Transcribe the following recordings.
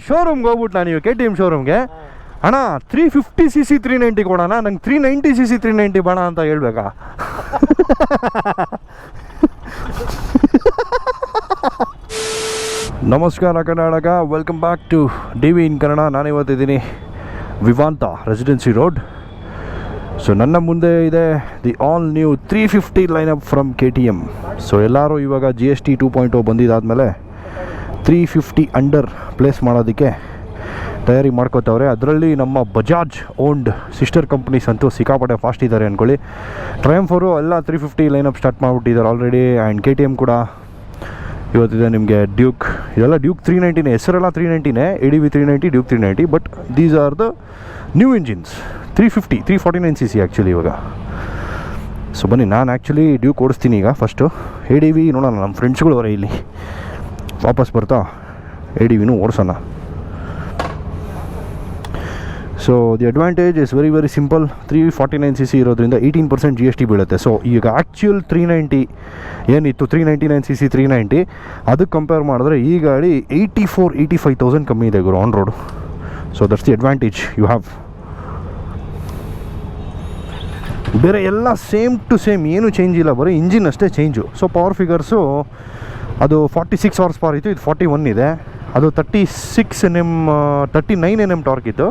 ಶೋರೂಮ್ಗೆ ಹೋಗ್ಬಿಟ್ಟು ನಾನು K T M ಶೋರೂಮ್ಗೆ ಅಣ್ಣ 350cc 390 ಕೊಡೋಣ, ನಂಗೆ 390cc 390 ಬೇಡ ಅಂತ ಹೇಳ್ಬೇಕಾ? ನಮಸ್ಕಾರ Karnataka, welcome back to D V in Kannada. ನಾನಿವತ್ತಿದ್ದೀನಿ ವಿವಾಂತ ರೆಸಿಡೆನ್ಸಿ ರೋಡ್. ಸೊ ನನ್ನ ಮುಂದೆ ಇದೆ the all new 350 lineup from K T M. So ಎಲ್ಲರೂ ಇವಾಗ GST 2.0 ಬಂದಿದ್ದಾದಮೇಲೆ 350 ಅಂಡರ್ ಪ್ಲೇಸ್ ಮಾಡೋದಕ್ಕೆ ತಯಾರಿ ಮಾಡ್ಕೋತವ್ರೆ. ಅದರಲ್ಲಿ ನಮ್ಮ ಬಜಾಜ್ ಓನ್ಡ್ ಸಿಸ್ಟರ್ ಕಂಪ್ನೀಸ್ ಅಂತೂ ಸಿಕ್ಕಾಪಟ್ಟೆ ಫಾಸ್ಟ್ ಇದ್ದಾರೆ ಅಂದ್ಕೊಳ್ಳಿ. ಟ್ರಯಂಫ್ ಅವರು ಎಲ್ಲ 350 ಲೈನಪ್ ಸ್ಟಾರ್ಟ್ ಮಾಡಿಬಿಟ್ಟಿದ್ದಾರೆ already. And K T M ಕೂಡ ಇವತ್ತಿದೆ ನಿಮಗೆ ಡ್ಯೂಕ್. ಇದೆಲ್ಲ ಡ್ಯೂಕ್ 390ನೇ, ಹೆಸರೆಲ್ಲ 390ನೇ, ADV 390, Duke 390. But these are the new engines 350 349cc actually ಇವಾಗ. ಸೊ ಬನ್ನಿ, ನಾನು ಆ್ಯಕ್ಚುಲಿ ಡ್ಯೂಕ್ ಓಡಿಸ್ತೀನಿ ಈಗ. ಫಸ್ಟು ADV ನೋಡೋಣ, ನಮ್ಮ ಫ್ರೆಂಡ್ಸ್ಗಳು ಅವರೇ ಇಲ್ಲಿ ವಾಪಸ್ ಬರ್ತಾ ADVನೂ ಓಡಿಸೋಣ. So the advantage is very very simple. 349cc ಇರೋದ್ರಿಂದ 18% GST ಬೀಳುತ್ತೆ. ಸೊ ಈಗ ಆ್ಯಕ್ಚುಯಲ್ 390 ಏನಿತ್ತು 399cc 390 ಅದಕ್ಕೆ ಕಂಪೇರ್ ಮಾಡಿದ್ರೆ ಈ ಗಾಡಿ 84,000-85,000 ಕಮ್ಮಿ ಇದೆ ಗುರು on road. So that's the advantage you have. ಬೇರೆ ಎಲ್ಲ ಸೇಮ್ ಟು ಸೇಮ್, ಏನೂ ಚೇಂಜ್ ಇಲ್ಲ, ಬರೀ ಇಂಜಿನ್ ಅಷ್ಟೇ ಚೇಂಜು. ಸೊ ಪವರ್ ಫಿಗರ್ಸು ಅದು 46 ಹಾರ್ಸ್ ಪವರ್ ಇತ್ತು, ಇದು 41 ಇದೆ. ಅದು 39 Nm ಟಾರ್ಕ್ ಇತ್ತು,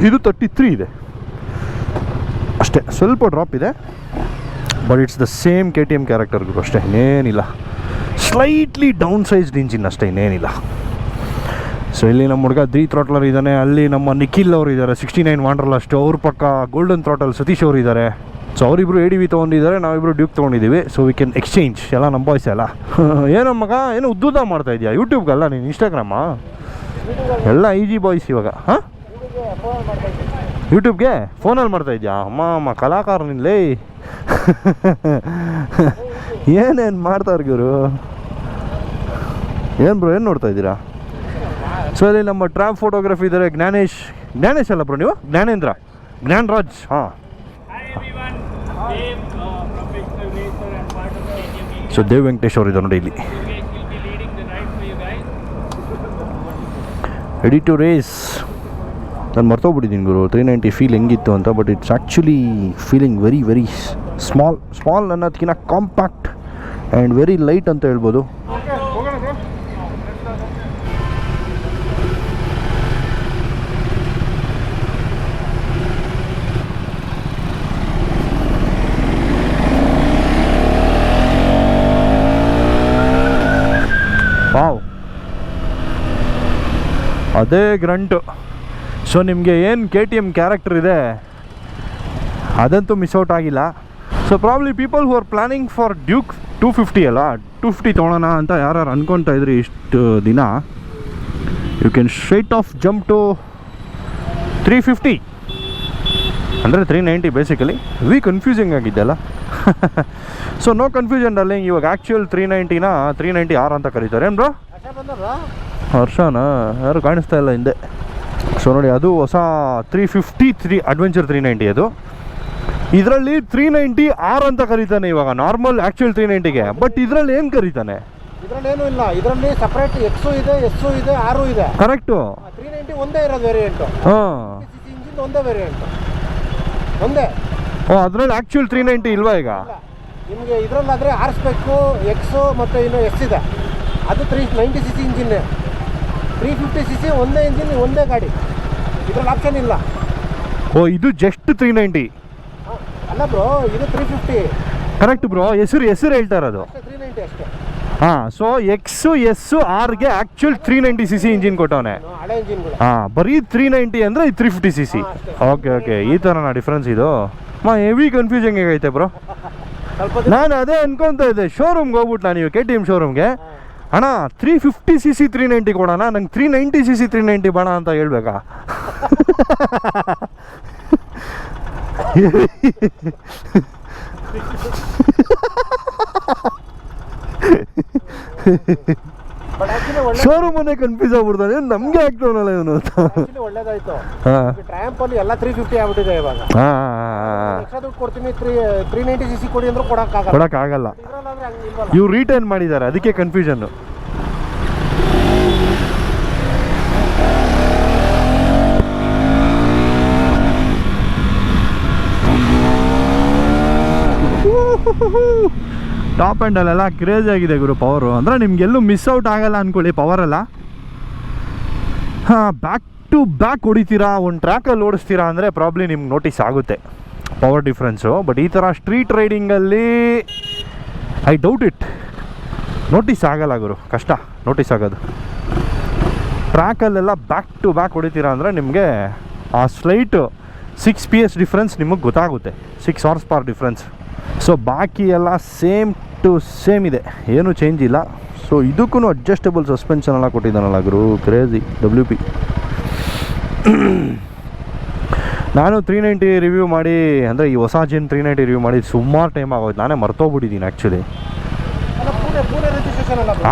ಇದು 33 ಇದೆ ಅಷ್ಟೇ. ಸ್ವಲ್ಪ ಡ್ರಾಪ್ ಇದೆ, but it's the same K T M ಕ್ಯಾರೆಕ್ಟರ್ಗೂ ಅಷ್ಟೇ, ಇನ್ನೇನಿಲ್ಲ. ಸ್ಲೈಟ್ಲಿ ಡೌನ್ ಸೈಜ್ಡ್ ಇಂಜಿನ್ ಅಷ್ಟೇ, ಇನ್ನೇನಿಲ್ಲ. ಸೊ ಇಲ್ಲಿ ನಮ್ಮ ಹುಡುಗ 3 ಥ್ರಾಟ್ಲರ್ ಇದ್ದಾನೆ, ಅಲ್ಲಿ ನಮ್ಮ ನಿಖಿಲ್ ಅವರು ಇದ್ದಾರೆ 69 ವಾಂಡರ್ಲಸ್ಟ್, ಅವ್ರ ಪಕ್ಕ ಗೋಲ್ಡನ್ ಥ್ರಾಟಲ್ ಸತೀಶ್ ಅವರು ಇದ್ದಾರೆ. ಸೊ ಅವರಿಬ್ಬರು ADV ತೊಗೊಂಡಿದ್ದಾರೆ, ನಾವಿಬ್ಬರು ಡ್ಯೂಕ್ ತೊಗೊಂಡಿದ್ದೀವಿ. ಸೊ ವಿ ಕ್ಯಾನ್ ಎಕ್ಸ್ಚೇಂಜ್ ಎಲ್ಲ ನಮ್ಮ ಬಾಯ್ಸ್ ಎಲ್ಲ. ಏನೋ ಮಗ, ಏನೋ ಉದ್ದುದ್ದ ಮಾಡ್ತಾ ಇದೆಯಾ ಯೂಟ್ಯೂಬ್ಗಲ್ಲ ನೀನು, ಇನ್ಸ್ಟಾಗ್ರಾಮಾ? ಎಲ್ಲ IG ಬಾಯ್ಸ್ ಇವಾಗ. ಹಾಂ, ಯೂಟ್ಯೂಬ್ಗೆ ಫೋನಲ್ಲಿ ಮಾಡ್ತಾ ಇದೆಯಾ? ಅಮ್ಮ ಕಲಾಕಾರ ನಿಲ್ಲೇ. ಏನೇನು ಮಾಡ್ತಾರೆ ಗುರು? ಏನು ಬ್ರೋ, ಏನು ನೋಡ್ತಾ ಇದ್ದೀರಾ? ಸೊ ಅಲ್ಲಿ ನಮ್ಮ ಟ್ರಾಪ್ ಫೋಟೋಗ್ರಫಿ ಇದ್ದಾರೆ ಜ್ಞಾನೇಶ್ ಅಲ್ಲ ಬ್ರೋ ನೀವು? ಜ್ಞಾನರಾಜ್. ಹಾಂ. ಸೊ ದೇವ್ ವೆಂಕಟೇಶ್ ಅವರು ಇದ್ದಾರೆ ನೋಡಿ ಇಲ್ಲಿ. Ready to race. ನಾನು ಮರ್ತೋಗ್ಬಿಟ್ಟಿದ್ದೀನಿ ಗುರು 390 ಫೀಲ್ ಹೆಂಗಿತ್ತು ಅಂತ. But it's actually feeling very very small ಅನ್ನೋದಕ್ಕಿಂತ ಕಾಂಪ್ಯಾಕ್ಟ್ ಆ್ಯಂಡ್ ವೆರಿ ಲೈಟ್ ಅಂತ ಹೇಳ್ಬೋದು. ವಾವ್, ಅದೇ ಗ್ರಂಟು. ಸೊ ನಿಮಗೆ ಏನು ಕೆ ಟಿ ಎಮ್ ಕ್ಯಾರೆಕ್ಟರ್ ಇದೆ ಅದಂತೂ ಮಿಸ್ ಔಟ್ ಆಗಿಲ್ಲ. So probably people who are planning for Duke 250 ಅಲ್ಲ, 250 ತೊಗೊಳೋಣ ಅಂತ ಯಾರು ಅನ್ಕೊತಾ ಇದ್ರಿ ಇಷ್ಟು ದಿನ, you can straight off jump to 350 ಅಂದರೆ 390 ಬೇಸಿಕಲಿ. ಕನ್ಫ್ಯೂಸಿಂಗ್ ಆಗಿದ್ದೆಲ್ಲ. ಸೊ ನೋ ಕನ್ಫ್ಯೂಷನ್ ಡಾರ್ಲಿಂಗ್, ಇವಾಗ ಆ್ಯಕ್ಚುಯಲ್ 390ನ 390R ಅಂತ ಕರೀತಾರೆ. ಏನು ಬ್ರೋ? ಹರ್ಷನಾ? ಯಾರು ಕಾಣಿಸ್ತಾ ಇಲ್ಲ ಹಿಂದೆ. ಸೊ ನೋಡಿ, ಅದು ಹೊಸ 350 ಅಡ್ವೆಂಚರ್ 390 ಅದು. ಇದರಲ್ಲಿ 390R ಅಂತ ಕರೀತಾನೆ ಇವಾಗ, ನಾರ್ಮಲ್ ಆ್ಯಕ್ಚುಯಲ್ 390ಗೆ. ಬಟ್ ಇದರಲ್ಲಿ ಏನು ಕರೀತಾನೆ? ಇದರಲ್ಲೇನೂ ಇಲ್ಲ, ಇದರಲ್ಲಿ ಸಪ್ರೇಟ್ X ಇದೆ, S ಇದೆ, R ಇದೆ. ಕರೆಕ್ಟು. 390 ಒಂದೇ ಇರೋದು ವೇರಿಯಂಟು. ಹಾಂ, ಇಂಜಿನ್ ಒಂದೇ ವೇರಿಯಂಟು, ಒಂದೇ. ಓ, ಅದರಲ್ಲಿ ಆ್ಯಕ್ಚುಯಲ್ 390 ಇಲ್ವಾ ಈಗ? ನಿಮಗೆ ಇದರಲ್ಲಾದರೆ ಆರಿಸ್ಬೇಕು X ಮತ್ತು ಇನ್ನು S ಇದೆ, ಅದು 390cc ಇಂಜಿನ್ನೇ. 350cc ಒಂದೇ ಇಂಜಿನ್, ಒಂದೇ ಗಾಡಿ, ಇದರಲ್ಲಿ ಆಪ್ಷನ್ ಇಲ್ಲ. ಓ, ಇದು ಜಸ್ಟ್ 390 ಅಲ್ಲ ಬ್ರೋ, ಇದು 350. ಕರೆಕ್ಟ್ ಬ್ರೋ, ಹೆಸರು ಹೇಳ್ತಾ ಇರೋದು 390 ಅಷ್ಟೇ. ಹಾಂ. ಸೊ X S Rಗೆ ಆ್ಯಕ್ಚುಯಲ್ 390cc ಇಂಜಿನ್ ಕೊಟ್ಟವನೆ. ಹಳೆ ಇಂಜಿನ್ಗಳು. ಹಾಂ, ಬರೀ 390 ಅಂದರೆ ಇದು 350cc. ಓಕೆ, ಈ ಥರನಾ ಡಿಫ್ರೆನ್ಸ್ ಇದು? ಹೆವಿ ಕನ್ಫ್ಯೂಸಿಂಗ್ ಆಗೈತೆ ಬ್ರೋ. ನಾನು ಅದೇ ಅನ್ಕೊತಾ ಇದ್ದೆ, ಶೋರೂಮ್ಗೆ ಹೋಗ್ಬಿಟ್ಟು ನಾನು ಕೆ ಟಿ ಎಮ್ ಶೋರೂಮ್ಗೆ, ಅಣ್ಣ 350cc 390 ಕೊಡೋಣ, ನಂಗೆ 390cc 390 ಬೇಡ ಅಂತ ಹೇಳ್ಬೇಕಾ? ಶೋರೂಮನ್ನೇ ಕನ್ಫ್ಯೂಸ್ ಆಗ್ಬಿಡ್ತಾನೆ, ನಮಗೆ ಆಗ್ತಾವನಲ್ಲ ಇವನು ಅಂತ. ಒಳ್ಳೇದಾಯ್ತು. ಟ್ರಯಾಂಪ್ ಅಲ್ಲಿ ಎಲ್ಲ 350 ಆಗ್ಬಿಟ್ಟಿದೆ ಇವಾಗ. ಎಕ್ಸ್ಟ್ರಾ ದುಡ್ಡು ಕೊಡ್ತೀನಿ, 390cc ಕೊಡಿ ಅಂದ್ರೂ ಕೊಡಕ್ಕಾಗಲ್ಲ. ಇವ್ರು ರಿಟರ್ನ್ ಮಾಡಿದ್ದಾರೆ, ಅದಕ್ಕೆ ಕನ್ಫ್ಯೂಷನ್. ಟಾಪ್ ಎಂಡಲ್ಲೆಲ್ಲ ಕ್ರೇಜ್ ಆಗಿದೆ ಗುರು ಪವರು. ಅಂದರೆ ನಿಮಗೆಲ್ಲೂ ಮಿಸ್ ಔಟ್ ಆಗಲ್ಲ ಅಂದ್ಕೊಳ್ಳಿ ಪವರೆಲ್ಲ. ಹಾಂ, ಬ್ಯಾಕ್ ಟು ಬ್ಯಾಕ್ ಹೊಡಿತೀರಾ, ಒಂದು ಟ್ರ್ಯಾಕಲ್ಲಿ ಓಡಿಸ್ತೀರಾ ಅಂದರೆ ಪ್ರಾಬ್ಲಿ ನಿಮ್ಗೆ ನೋಟಿಸ್ ಆಗುತ್ತೆ ಪವರ್ ಡಿಫ್ರೆನ್ಸು. ಬಟ್ ಈ ಥರ ಸ್ಟ್ರೀಟ್ ರೈಡಿಂಗಲ್ಲಿ ಐ ಡೌಟ್ ಇಟ್, ನೋಟಿಸ್ ಆಗಲ್ಲ ಗುರು, ಕಷ್ಟ ನೋಟಿಸ್ ಆಗೋದು. ಟ್ರ್ಯಾಕಲ್ಲೆಲ್ಲ ಬ್ಯಾಕ್ ಟು ಬ್ಯಾಕ್ ಹೊಡಿತೀರಾ ಅಂದರೆ ನಿಮಗೆ ಆ ಸ್ಲೈಟು 6 PS ಡಿಫ್ರೆನ್ಸ್ ನಿಮಗೆ ಗೊತ್ತಾಗುತ್ತೆ, 6 ಹಾರ್ಸ್ ಪವರ್ ಡಿಫ್ರೆನ್ಸ್. ಸೊ ಬಾಕಿ ಎಲ್ಲ ಸೇಮ್ ಟು ಸೇಮ್ ಇದೆ, ಏನೂ ಚೇಂಜ್ ಇಲ್ಲ. ಸೊ ಇದಕ್ಕೂ ಅಡ್ಜಸ್ಟಬಲ್ ಸಸ್ಪೆನ್ಷನ್ ಎಲ್ಲ ಕೊಟ್ಟಿದ್ದಾನಲ್ಲ ಗುರು, ಕ್ರೇಜಿ. WP ನಾನು 390 ರಿವ್ಯೂ ಮಾಡಿ, ಅಂದರೆ ಈ ಹೊಸ ಜೆನ್ 390 ರಿವ್ಯೂ ಮಾಡಿ ಸುಮಾರು ಟೈಮ್ ಆಗೋಯ್ತು, ನಾನೇ ಮರ್ತೋಗ್ಬಿಟ್ಟಿದ್ದೀನಿ ಆ್ಯಕ್ಚುಲಿ.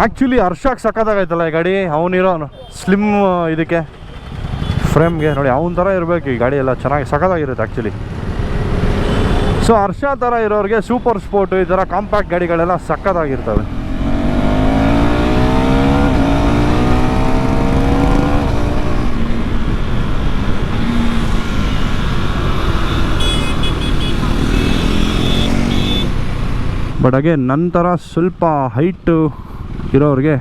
ಆ್ಯಕ್ಚುಲಿ ಹರ್ಷಾಕ್ ಸಕ್ಕತ್ತಾಗೈತಲ್ಲ ಈ ಗಾಡಿ, ಅವನಿರೋ ಸ್ಲಿಮ್ ಇದಕ್ಕೆ ಫ್ರೇಮ್ಗೆ ನೋಡಿ ಅವನ ಥರ ಇರಬೇಕು ಈ ಗಾಡಿ ಎಲ್ಲ, ಚೆನ್ನಾಗಿ ಸಕ್ಕತ್ತಾಗಿರುತ್ತೆ ಆ್ಯಕ್ಚುಲಿ. ಸೊ ಹರ್ಷ ಥರ ಇರೋರಿಗೆ ಸೂಪರ್ ಸ್ಪೋರ್ಟು ಈ ಥರ ಕಾಂಪ್ಯಾಕ್ಟ್ ಗಾಡಿಗಳೆಲ್ಲ ಸಕ್ಕತ್ತಾಗಿರ್ತವೆ. ಬಟ್ ಹಾಗೆ ನಂತರ ಸ್ವಲ್ಪ ಹೈಟು ಇರೋರಿಗೆ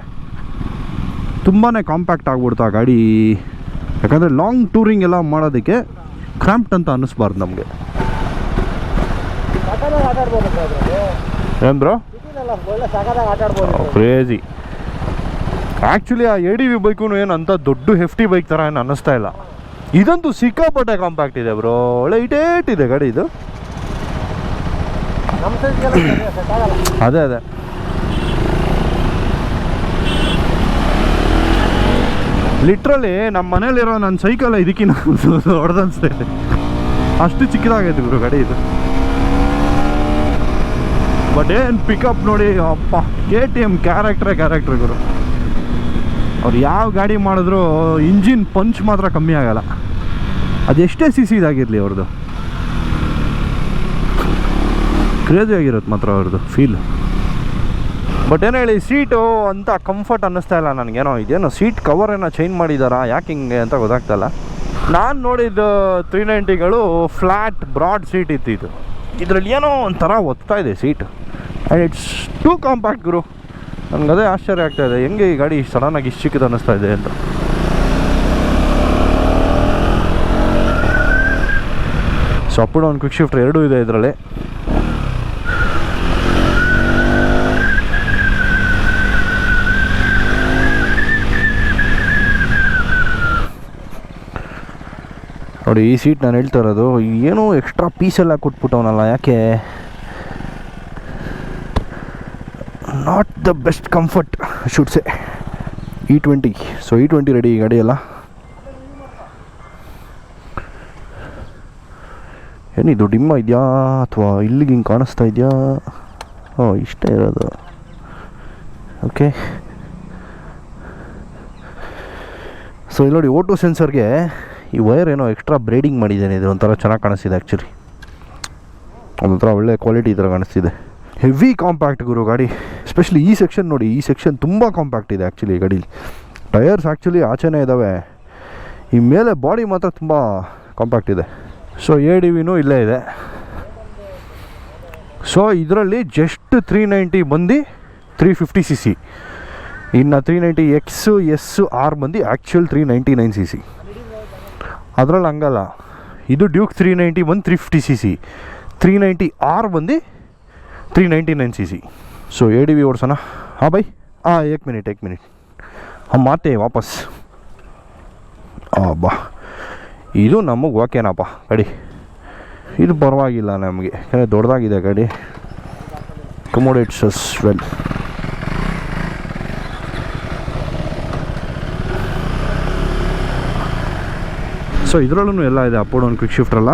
ತುಂಬಾ ಕಾಂಪ್ಯಾಕ್ಟ್ ಆಗ್ಬಿಡ್ತು ಆ ಗಾಡಿ. ಯಾಕಂದರೆ ಲಾಂಗ್ ಟೂರಿಂಗ್ ಎಲ್ಲ ಮಾಡೋದಕ್ಕೆ ಕ್ರಾಂಪ್ಟ್ ಅಂತ ಅನ್ನಿಸ್ಬಾರ್ದು ನಮಗೆ. ಏನು ಬ್ರೋ ಕ್ರೇಜಿ. ಆ್ಯಕ್ಚುಲಿ ಆ ADV ಬೈಕು ಏನು ಅಂತ ದೊಡ್ಡ ಹೆಫ್ಟಿ ಬೈಕ್ ಥರ ಏನು ಅನ್ನಿಸ್ತಾ ಇಲ್ಲ. ಇದಂತೂ ಸಿಕ್ಕಾಪಟ್ಟೆ ಕಾಂಪ್ಯಾಕ್ಟ್ ಇದೆ ಬ್ರೋ, ಒಳ್ಳೆ ಇಟೇಟ್ ಇದೆ ಗಾಡಿ ಇದು. ಅದೇ ಅದೇ ಲಿಟ್ರಲಿ ನಮ್ಮ ಮನೇಲಿರೋ ನನ್ನ ಸೈಕಲ್ ಇದಕ್ಕಿನ್ನ ಹೊಡೆದನ್ಸ್ತೈತೆ, ಅಷ್ಟು ಚಿಕ್ಕದಾಗೈತೆ ಗುರು ಗಾಡಿ ಇದು. ಬಟ್ ಏನು ಪಿಕಪ್ ನೋಡಿ ಅಪ್ಪ, KTM ಕ್ಯಾರೆಕ್ಟ್ರ್ ಗುರು. ಅವ್ರು ಯಾವ ಗಾಡಿ ಮಾಡಿದ್ರು ಇಂಜಿನ್ ಪಂಚ್ ಮಾತ್ರ ಕಮ್ಮಿ ಆಗಲ್ಲ, ಅದೆಷ್ಟೇ CC ಇದಾಗಿರಲಿ ಅವ್ರದ್ದು, ಕ್ರೇಜಿ ಆಗಿರುತ್ತೆ ಮಾತ್ರ ಅವ್ರದ್ದು ಫೀಲ್. ಬಟ್ ಏನು ಹೇಳಿ, ಸೀಟು ಅಂತ ಕಂಫರ್ಟ್ ಅನ್ನಿಸ್ತಾ ಇಲ್ಲ ನನಗೇನೋ. ಇದೇನೋ ಸೀಟ್ ಕವರ್ ಏನೋ ಚೇಂಜ್ ಮಾಡಿದಾರಾ, ಯಾಕೆ ಹಿಂಗೆ ಅಂತ ಗೊತ್ತಾಗ್ತಾಯಿಲ್ಲ. ನಾನು ನೋಡಿದ್ದು 390ಗಳು ಫ್ಲ್ಯಾಟ್ ಬ್ರಾಡ್ ಸೀಟ್ ಇತ್ತು, ಇದು ಇದರಲ್ಲಿ ಏನೋ ಒಂಥರ ಒತ್ತಾ ಇದೆ seat. And it's too compact ಗುರು. ನನಗೆ ಅದೇ ಆಶ್ಚರ್ಯ ಆಗ್ತಾಯಿದೆ, ಹೆಂಗೆ ಈ ಗಾಡಿ ಸಡನ್ನಾಗಿ ಇಷ್ಟು ಚಿಕ್ಕದು ಅನ್ನಿಸ್ತಾ ಇದೆ ಅಂತ. So up down quick shifter ಎರಡೂ ಇದೆ ಇದರಲ್ಲಿ. ನೋಡಿ ಈ ಸೀಟ್ ನಾನು ಹೇಳ್ತಾ ಇರೋದು, ಏನೋ ಎಕ್ಸ್ಟ್ರಾ ಪೀಸೆಲ್ಲ ಕೊಟ್ಬಿಟ್ಟವನಲ್ಲ, ಯಾಕೆ not the best comfort should ಸೆ. E20. ಸೊ E20 ರೆಡಿ ಈ ಗಾಡಿ ಎಲ್ಲ. ಏನಿದು ಡಿಮ್ಮ ಇದೆಯಾ ಅಥವಾ ಇಲ್ಲಿಗೆ ಹಿಂಗೆ ಕಾಣಿಸ್ತಾ ಇದೆಯಾ? ಇಷ್ಟೇ ಇರೋದು. ಓಕೆ, ಸೊ ಇಲ್ಲಿ ನೋಡಿ O2 ಸೆನ್ಸರ್ಗೆ ಈ ವೈರ್ ಏನೋ ಎಕ್ಸ್ಟ್ರಾ ಬ್ರೇಡಿಂಗ್ ಮಾಡಿದ್ದೇನೆ, ಇದು ಒಂಥರ ಚೆನ್ನಾಗಿ ಕಾಣಿಸ್ತಿದೆ ಆ್ಯಕ್ಚುಲಿ, ಒಂದೊಂಥರ ಒಳ್ಳೆ ಕ್ವಾಲಿಟಿ ಈ ಥರ ಕಾಣಿಸ್ತಿದೆ. ಹೆವಿ ಕಾಂಪ್ಯಾಕ್ಟ್ ಗುರು ಗಾಡಿ, ಎಸ್ಪೆಷಲಿ ಈ ಸೆಕ್ಷನ್ ನೋಡಿ, ಈ ಸೆಕ್ಷನ್ ತುಂಬ ಕಾಂಪ್ಯಾಕ್ಟ್ ಇದೆ ಆ್ಯಕ್ಚುಲಿ ಈ ಗಾಡೀಲಿ. ಟಯರ್ಸ್ ಆ್ಯಕ್ಚುಲಿ ಆಚೆನೇ ಇದ್ದಾವೆ, ಈ ಮೇಲೆ ಬಾಡಿ ಮಾತ್ರ ತುಂಬ ಕಾಂಪ್ಯಾಕ್ಟ್ ಇದೆ. ಸೊ ADVನೂ ಇಲ್ಲೇ ಇದೆ. ಸೊ ಇದರಲ್ಲಿ ಜಸ್ಟ್ 390 ಬಂದು 350cc, ಇನ್ನು 390X S R ಬಂದು ಆ್ಯಕ್ಚುಯಲ್ 399cc. ಅದರಲ್ಲಿ ಹಂಗಲ್ಲ, ಇದು ಡ್ಯೂಕ್ 390 ಬಂದು 350cc, 390R ಬಂದು 399cc. So ADV ಓಡಿಸೋಣ. ಹಾಂ ಬೈ, एक मिनट हम आते वापस. ಬಾ, ಇದು ನಮಗೆ ಓಕೆನಪ್ಪ ಗಾಡಿ, ಇದು ಪರವಾಗಿಲ್ಲ ನಮಗೆ, ದೊಡ್ಡದಾಗಿದೆ ಗಾಡಿ, ಅಕೊಮೊಡೇಟ್ಸ್ ಅಸ್ ವೆಲ್. ಸೊ ಇದರಲ್ಲೂ ಎಲ್ಲ ಇದೆ, ಅಪ್ ಡೌನ್ ಕ್ವಿಕ್ ಶಿಫ್ಟ್ರಲ್ಲ.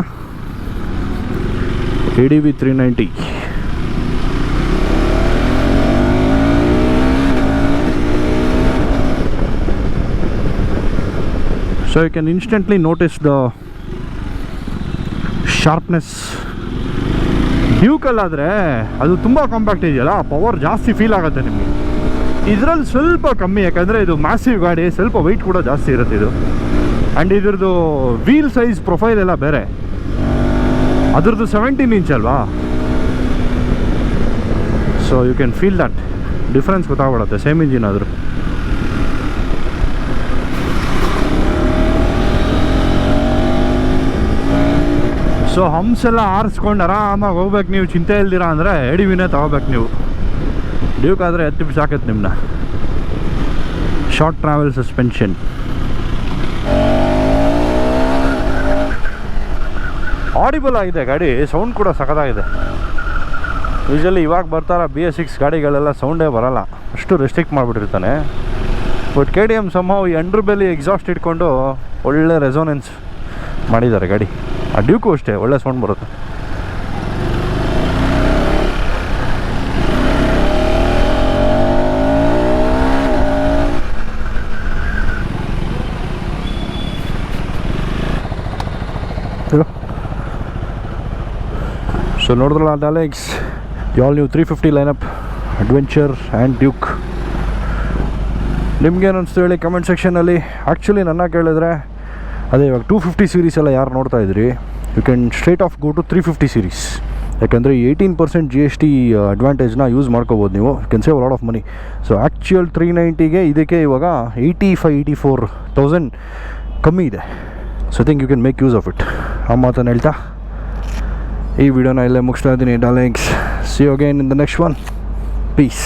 ADV 390. So you can instantly notice the sharpness. ಡ್ಯೂಕಲ್ಲಾದರೆ ಅದು ತುಂಬ ಕಾಂಪ್ಯಾಕ್ಟ್ ಇದೆಯಲ್ಲ, ಪವರ್ ಜಾಸ್ತಿ ಫೀಲ್ ಆಗುತ್ತೆ ನಿಮಗೆ. ಇದರಲ್ಲಿ ಸ್ವಲ್ಪ ಕಮ್ಮಿ, ಯಾಕಂದರೆ ಇದು ಮ್ಯಾಸಿವ್ ಗಾಡಿ, ಸ್ವಲ್ಪ ವೆಯ್ಟ್ ಕೂಡ ಜಾಸ್ತಿ ಇರುತ್ತೆ ಇದು. ಆ್ಯಂಡ್ ಇದ್ರದ್ದು ವೀಲ್ ಸೈಜ್ ಪ್ರೊಫೈಲ್ ಎಲ್ಲ ಬೇರೆ, ಅದ್ರದ್ದು 17 ಇಂಚ್ ಅಲ್ವಾ. So you can feel that difference ಗೊತ್ತಾಗ್ಬಿಡುತ್ತೆ ಸೇಮ್ ಇಂಜಿನ್ ಆದರೂ. ಸೊ ಹಂಪ್ಸ್ ಎಲ್ಲ ಆರಿಸ್ಕೊಂಡು ಆರಾಮಾಗಿ ಹೋಗ್ಬೇಕು ನೀವು, ಚಿಂತೆ ಇಲ್ದಿರ ಅಂದರೆ ಎಡಿವಿನೇ ತೊಗೋಬೇಕು ನೀವು. ಡ್ಯೂಕ್ ಆದರೆ ಎತ್ತಿ ಬಿಸಾಕೈತೆ ನಿಮ್ಮನ್ನ. Short travel suspension. ಆಡಿಬಲ್ ಆಗಿದೆ ಗಾಡಿ, ಸೌಂಡ್ ಕೂಡ ಸಖತ್ತಾಗಿದೆ. ಯೂಶಲಿ ಇವಾಗ ಬರ್ತಾರ BS6 ಗಾಡಿಗಳೆಲ್ಲ ಸೌಂಡೇ ಬರೋಲ್ಲ, ಅಷ್ಟು ರೆಸ್ಟ್ರಿಕ್ಟ್ ಮಾಡಿಬಿಟ್ಟಿರ್ತಾನೆ. ಬಟ್ KTM ಸಂಭವ ಈ ಅಂಡರ್ ಬೆಲಿ ಎಕ್ಸಾಸ್ಟ್ ಇಟ್ಕೊಂಡು ಒಳ್ಳೆ ರೆಸೋನೆನ್ಸ್ ಮಾಡಿದ್ದಾರೆ ಗಾಡಿ. ಆ ಡ್ಯೂಕು ಅಷ್ಟೇ ಒಳ್ಳೆ ಸೌಂಡ್ ಬರುತ್ತೆ. ಸೊ ನೋಡಿದ್ರಲ್ಲ ಡಾಲೆಕ್ಸ್, all new 350 lineup adventure and Duke. ನಿಮ್ಗೇನು ಅನಿಸ್ತು ಹೇಳಿ ಕಮೆಂಟ್ ಸೆಕ್ಷನಲ್ಲಿ. ಆ್ಯಕ್ಚುಲಿ ನನ್ನ ಕೇಳಿದ್ರೆ ಅದೇ ಇವಾಗ 250 ಸೀರೀಸ್ ಎಲ್ಲ ಯಾರು ನೋಡ್ತಾ ಇದ್ರಿ, you can straight off go to 350 series. ಯಾಕಂದರೆ 18% GST ಅಡ್ವಾಂಟೇಜ್ನ ಯೂಸ್ ಮಾಡ್ಕೋಬೋದು ನೀವು. You can save lot of money. So actual 390ಗೆ ಇದಕ್ಕೆ ಇವಾಗ 85,000-84,000 ಕಮ್ಮಿ ಇದೆ. So I think you can make use of it. ಆ ಮಾತನ್ನು ಹೇಳ್ತಾ ಈ ವಿಡಿಯೋನ ಇಲ್ಲೇ ಮುಗಿಸ್ತಾ ಇದ್ದೀನಿ darlings. See you again in the next one. Piece.